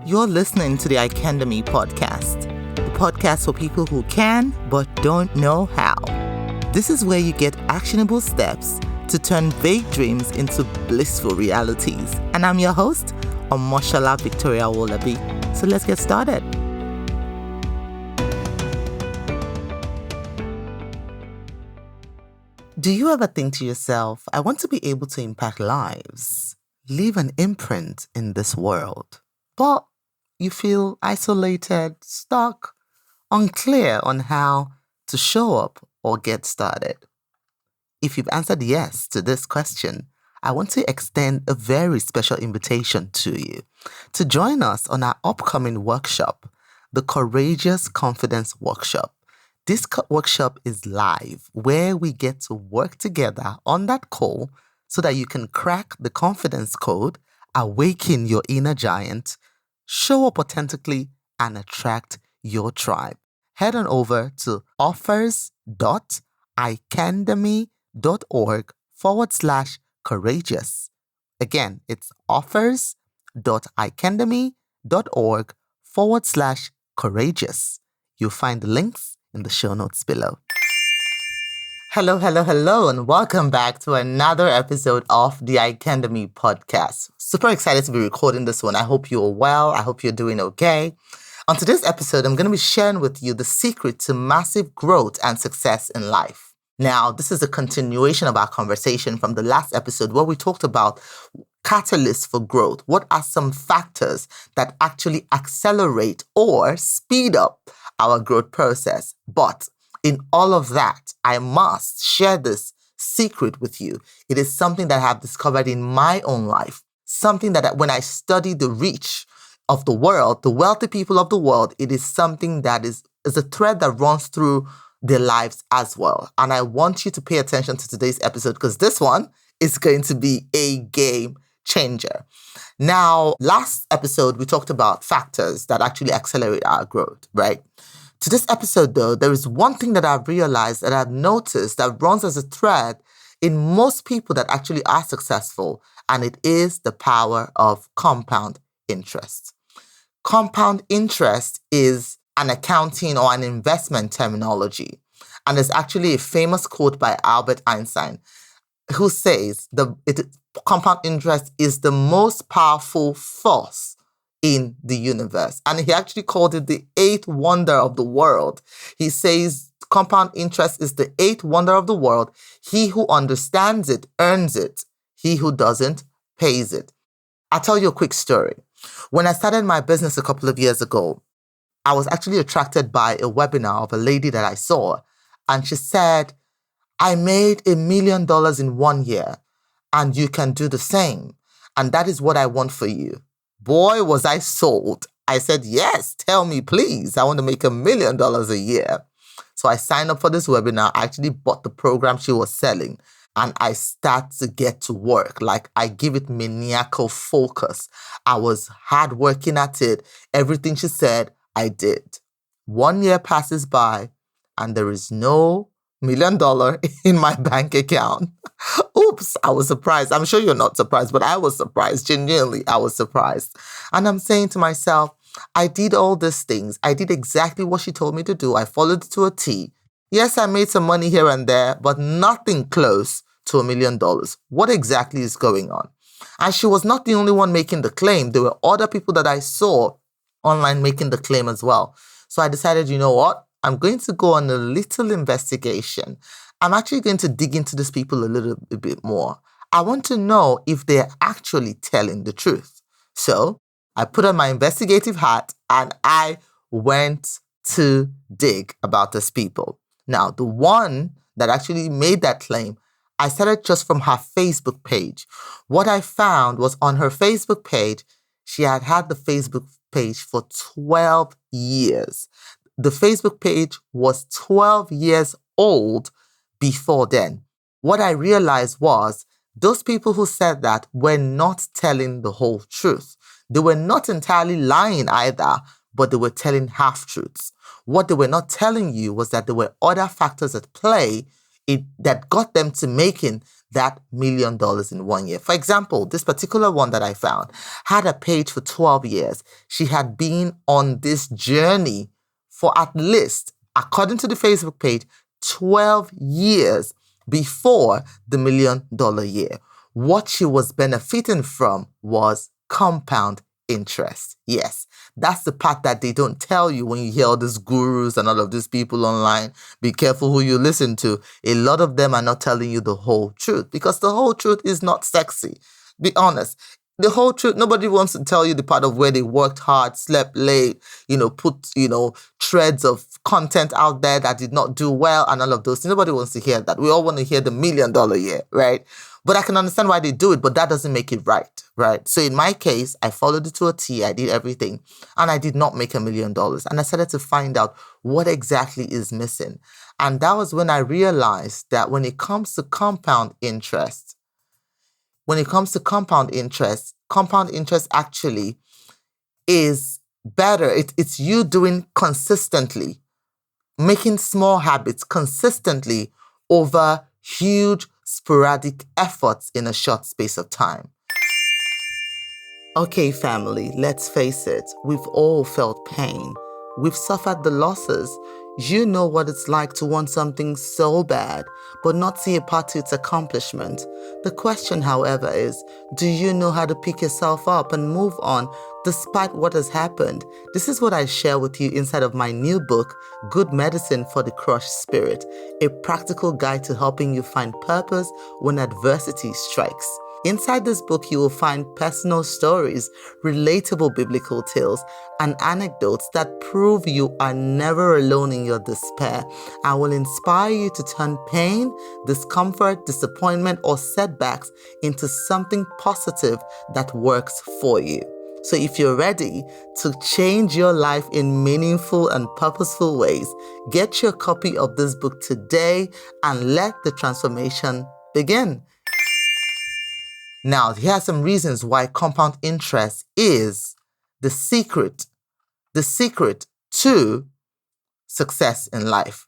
You're listening to the Icandemy podcast, the podcast for people who can but don't know how. This is where you get actionable steps to turn vague dreams into blissful realities. And I'm your host, Omoshola Victoria Wolabi. So let's get started. Do you ever think to yourself, I want to be able to impact lives, leave an imprint in this world, but you feel isolated, stuck, unclear on how to show up or get started? If you've answered yes to this question, I want to extend a very special invitation to you to join us on our upcoming workshop, the Courageous Confidence Workshop. This workshop is live, where we get to work together on that call so that you can crack the confidence code, awaken your inner giant, show up authentically, and attract your tribe. Head on over to offers.icandemy.org/courageous. Again, it's offers.icandemy.org/courageous. You'll find the links in the show notes below. Hello, and welcome back to another episode of the Icandemy podcast. Super excited to be recording this one. I hope you're well. I hope you're doing okay. On today's episode, I'm going to be sharing with you the secret to massive growth and success in life. Now, this is a continuation of our conversation from the last episode where we talked about catalysts for growth. What are some factors that actually accelerate or speed up our growth process? But in all of that, I must share this secret with you. It is something that I have discovered in my own life. Something that when I study the reach of the world, the wealthy people of the world, it is something that is a thread that runs through their lives as well. And I want you to pay attention to today's episode because this one is going to be a game changer. Now, last episode, we talked about factors that actually accelerate our growth, right? To this episode, though, there is one thing that I've realized that I've noticed that runs as a thread in most people that actually are successful, and it is the power of compound interest. Compound interest is an accounting or an investment terminology, and there's actually a famous quote by Albert Einstein who says compound interest is the most powerful force in the universe. And he actually called it the eighth wonder of the world. He says compound interest is the eighth wonder of the world. He who understands it earns it. He who doesn't pays it. I'll tell you a quick story. When I started my business a couple of years ago, I was actually attracted by a webinar of a lady that I saw. And she said, I made $1 million in 1 year, and you can do the same. And that is what I want for you. Boy, was I sold. I said, yes, tell me, please. I want to make $1 million a year. So I signed up for this webinar. I actually bought the program she was selling, and I start to get to work. Like, I give it maniacal focus. I was hard working at it. Everything she said, I did. 1 year passes by, and there is no $1 million in my bank account. Oops, I was surprised. I'm sure you're not surprised, but I was surprised. Genuinely, I was surprised. And I'm saying to myself, I did all these things. I did exactly what she told me to do. I followed it to a T. Yes, I made some money here and there, but nothing close to $1 million. What exactly is going on? And she was not the only one making the claim. There were other people that I saw online making the claim as well. So I decided, you know what? I'm going to go on a little investigation. I'm actually going to dig into these people a little bit more. I want to know if they're actually telling the truth. So I put on my investigative hat and I went to dig about these people. Now, the one that actually made that claim, I started just from her Facebook page. What I found was on her Facebook page, she had had the Facebook page for 12 years. The Facebook page was 12 years old before then. What I realized was those people who said that were not telling the whole truth. They were not entirely lying either, but they were telling half-truths. What they were not telling you was that there were other factors at play that got them to making that $1 million in 1 year. For example, this particular one that I found had a page for 12 years. She had been on this journey for at least, according to the Facebook page, 12 years before the $1 million year. What she was benefiting from was compound interest. Yes, that's the part that they don't tell you when you hear all these gurus and all of these people online. Be careful who you listen to. A lot of them are not telling you the whole truth, because the whole truth is not sexy. Be honest. The whole truth, nobody wants to tell you the part of where they worked hard, slept late, put, threads of content out there that did not do well and all of those things. Nobody wants to hear that. We all want to hear the $1 million year, right? But I can understand why they do it, but that doesn't make it right? So in my case, I followed it to a T, I did everything, and I did not make $1 million. And I started to find out what exactly is missing. And that was when I realized that when it comes to compound interest actually is better. It's you doing consistently, making small habits consistently over huge sporadic efforts in a short space of time. Okay, family, let's face it. We've all felt pain. We've suffered the losses. You know what it's like to want something so bad, but not see a part to its accomplishment. The question, however, is, do you know how to pick yourself up and move on despite what has happened? This is what I share with you inside of my new book, Good Medicine for the Crushed Spirit, a practical guide to helping you find purpose when adversity strikes. Inside this book, you will find personal stories, relatable biblical tales, and anecdotes that prove you are never alone in your despair and will inspire you to turn pain, discomfort, disappointment, or setbacks into something positive that works for you. So if you're ready to change your life in meaningful and purposeful ways, get your copy of this book today and let the transformation begin. Now, here are some reasons why compound interest is the secret to success in life.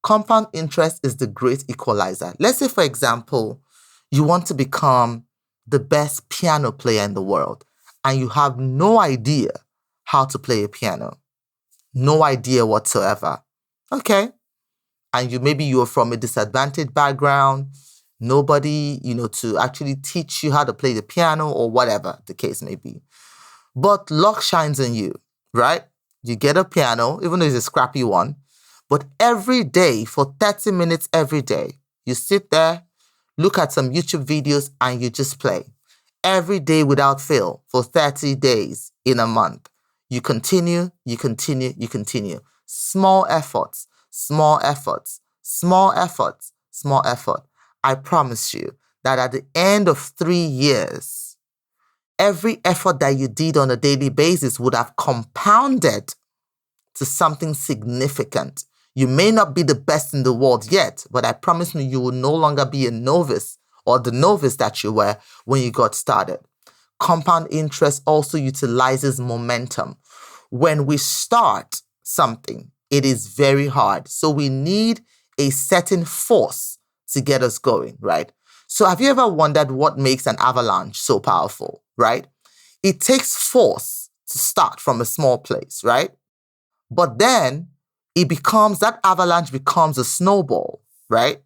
Compound interest is the great equalizer. Let's say, for example, you want to become the best piano player in the world and you have no idea how to play a piano. No idea whatsoever. Okay. And maybe you're from a disadvantaged background. Nobody, to actually teach you how to play the piano or whatever the case may be. But luck shines on you, right? You get a piano, even though it's a scrappy one, but every day for 30 minutes every day, you sit there, look at some YouTube videos, and you just play. Every day without fail for 30 days in a month. You continue. Small efforts. I promise you that at the end of 3 years, every effort that you did on a daily basis would have compounded to something significant. You may not be the best in the world yet, but I promise you will no longer be a novice or the novice that you were when you got started. Compound interest also utilizes momentum. When we start something, it is very hard. So we need a certain force to get us going, right? So have you ever wondered what makes an avalanche so powerful, right? It takes force to start from a small place, right? But then that avalanche becomes a snowball, right?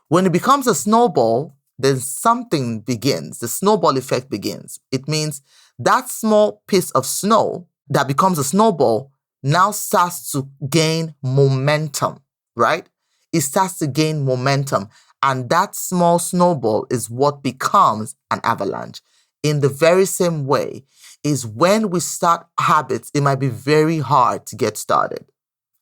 When it becomes a snowball, then something begins. The snowball effect begins. It means that small piece of snow that becomes a snowball now starts to gain momentum, right? It starts to gain momentum. And that small snowball is what becomes an avalanche. In the very same way is when we start habits, it might be very hard to get started.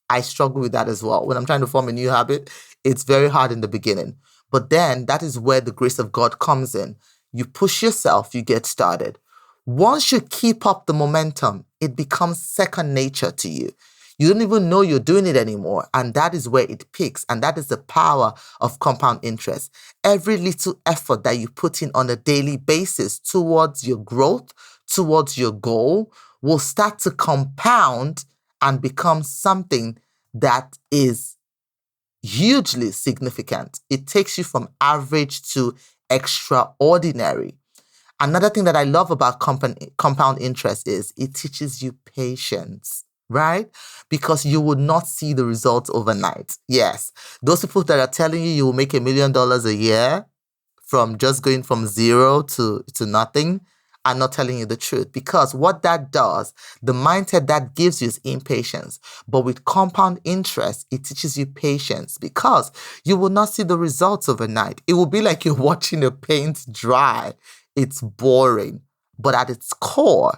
I struggle with that as well. When I'm trying to form a new habit, it's very hard in the beginning. But then that is where the grace of God comes in. You push yourself, you get started. Once you keep up the momentum, it becomes second nature to you. You don't even know you're doing it anymore. And that is where it peaks. And that is the power of compound interest. Every little effort that you put in on a daily basis towards your growth, towards your goal, will start to compound and become something that is hugely significant. It takes you from average to extraordinary. Another thing that I love about compound interest is it teaches you patience, right? Because you would not see the results overnight. Yes, those people that are telling you will make $1 million a year from just going from zero to nothing are not telling you the truth, because what that does, the mindset that gives you is impatience. But with compound interest, it teaches you patience because you will not see the results overnight. It will be like you're watching a paint dry. It's boring. But at its core,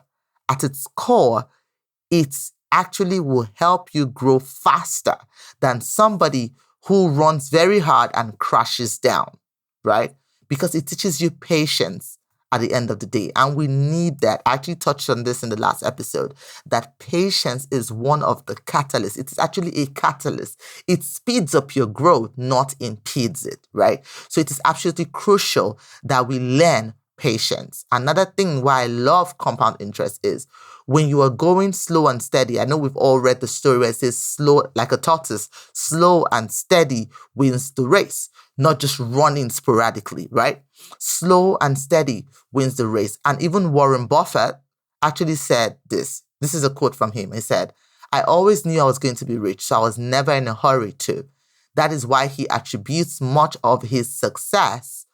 it actually will help you grow faster than somebody who runs very hard and crashes down, right? Because it teaches you patience at the end of the day. And we need that. I actually touched on this in the last episode, that patience is one of the catalysts. It's actually a catalyst. It speeds up your growth, not impedes it, right? So it is absolutely crucial that we learn patience. Another thing why I love compound interest is when you are going slow and steady. I know we've all read the story where it says slow like a tortoise, slow and steady wins the race, not just running sporadically, right? Slow and steady wins the race. And even Warren Buffett actually said this. This is a quote from him. He said, "I always knew I was going to be rich, so I was never in a hurry to." That is why he attributes much of his success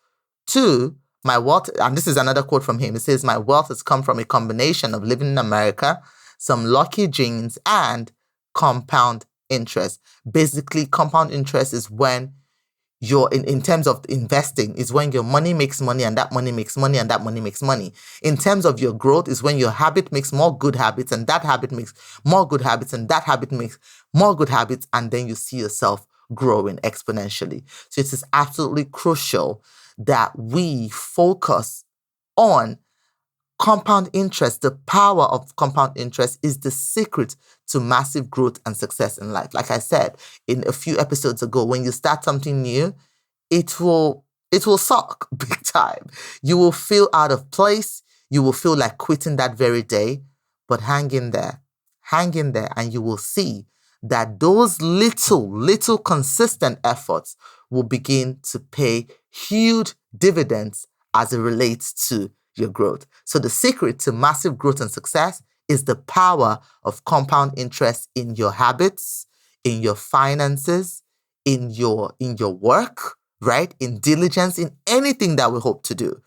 to my wealth. And this is another quote from him. It says, "My wealth has come from a combination of living in America, some lucky genes, and compound interest." Basically, compound interest is when you're in terms of investing, is when your money makes money and that money makes money and that money makes money. In terms of your growth is when your habit makes more good habits and that habit makes more good habits and that habit makes more good habits, and then you see yourself growing exponentially. So it is absolutely crucial that we focus on compound interest. The power of compound interest is the secret to massive growth and success in life. Like I said in a few episodes ago, when you start something new, it will suck big time. You will feel out of place. You will feel like quitting that very day. But hang in there, and you will see that those little consistent efforts will begin to pay huge dividends as it relates to your growth. So the secret to massive growth and success is the power of compound interest in your habits, in your finances, in your work, right? In diligence, in anything that we hope to do.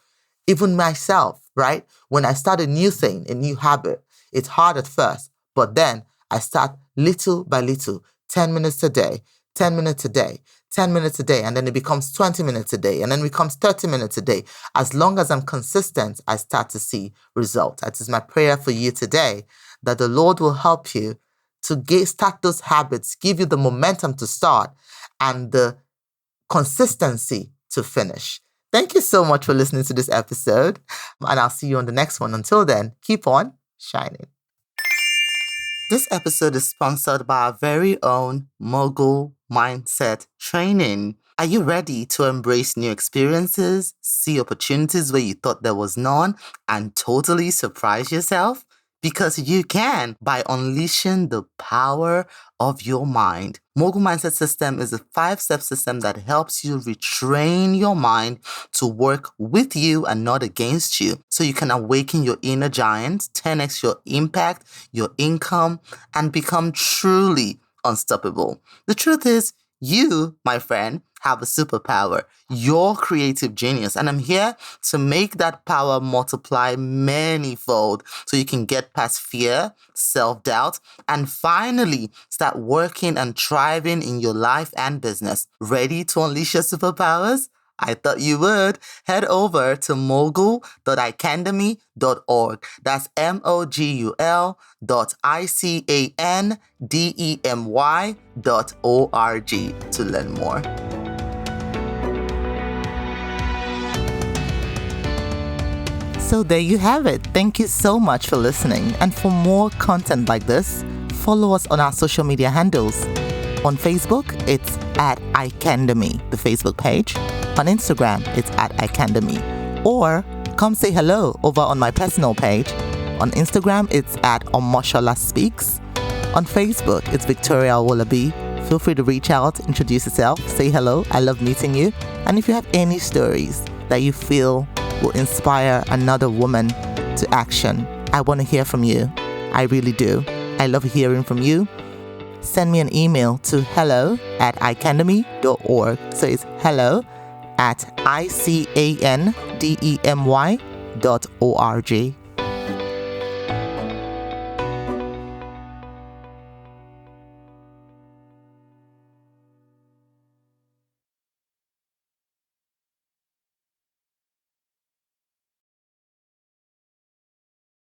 Even myself, right? When I start a new thing, a new habit, it's hard at first, but then I start little by little, 10 minutes a day, 10 minutes a day, 10 minutes a day, and then it becomes 20 minutes a day, and then it becomes 30 minutes a day. As long as I'm consistent, I start to see results. That is my prayer for you today, that the Lord will help you to start those habits, give you the momentum to start and the consistency to finish. Thank you so much for listening to this episode, and I'll see you on the next one. Until then, keep on shining. This episode is sponsored by our very own Mogul Mindset Training. Are you ready to embrace new experiences, see opportunities where you thought there was none, and totally surprise yourself? Because you can by unleashing the power of your mind. Mogul Mindset System is a 5-step system that helps you retrain your mind to work with you and not against you. So you can awaken your inner giant, 10x your impact, your income, and become truly unstoppable. The truth is, you, my friend, have a superpower, your creative genius. And I'm here to make that power multiply manyfold so you can get past fear, self-doubt, and finally start working and thriving in your life and business. Ready to unleash your superpowers? I thought you would. Head over to mogul.icandemy.org. That's mogul.icandemy.org to learn more. So there you have it. Thank you so much for listening. And for more content like this, follow us on our social media handles. On Facebook, it's at Icandemy, the Facebook page. On Instagram, it's at Icandemy. Or come say hello over on my personal page. On Instagram, it's at Omoshola Speaks. On Facebook, it's Victoria Wallaby. Feel free to reach out, introduce yourself, say hello. I love meeting you. And if you have any stories that you feel will inspire another woman to action, I want to hear from you. I really do. I love hearing from you. Send me an email to hello@icandemy.org. So it's hello@icandemy.org.